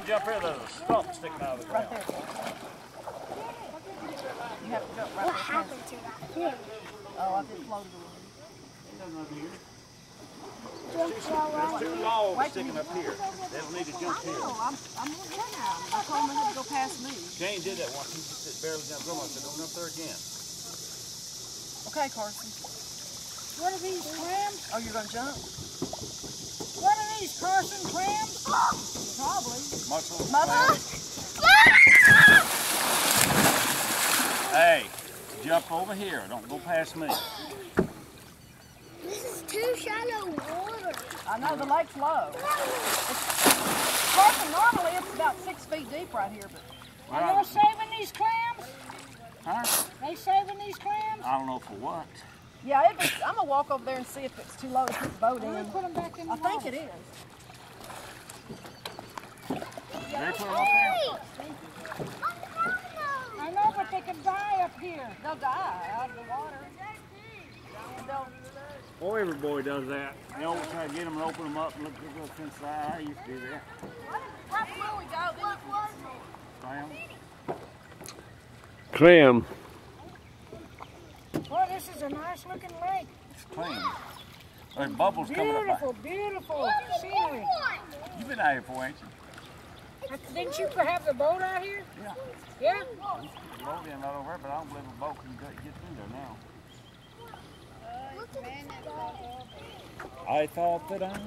jump here, there's a stump sticking out of the ground. Right there. You have to jump right What there. happened to that pig? Oh, I just floated away. Jump all There's right. two logs sticking up here. They don't need to jump here. No, I'm going to now. I told him he had to go past me. Jane did that once. He just barely jumped over. I said, don't up there again. Okay, Carson. What are these, clams? Oh, you're going to jump? What are these, Carson, clams? Probably. Mussels. Hey, jump over here. Don't go past me. This is too shallow water. I know, the lake's low. Carson, normally it's about 6 feet deep right here, but Are they saving these clams? Huh? They saving these clams? I don't know for what. yeah, I'm going to walk over there and see if it's too low to put the boat We're in. going to put them back in the I think water. it is. They put them up there? I know, but they can die up here. They'll die out of the water. Oh, every boy does that. They always try to get them and open them up and look what's inside. I used to do that. Right where we go, then Clam. Boy, this is a nice looking lake. It's clean. There's bubbles coming up. Beautiful, beautiful scenery. You've been out here before, ain't you? Didn't you have the boat out here? Yeah. Yeah? The boat in right over there, but I don't believe a boat can get through there now. I thought that I...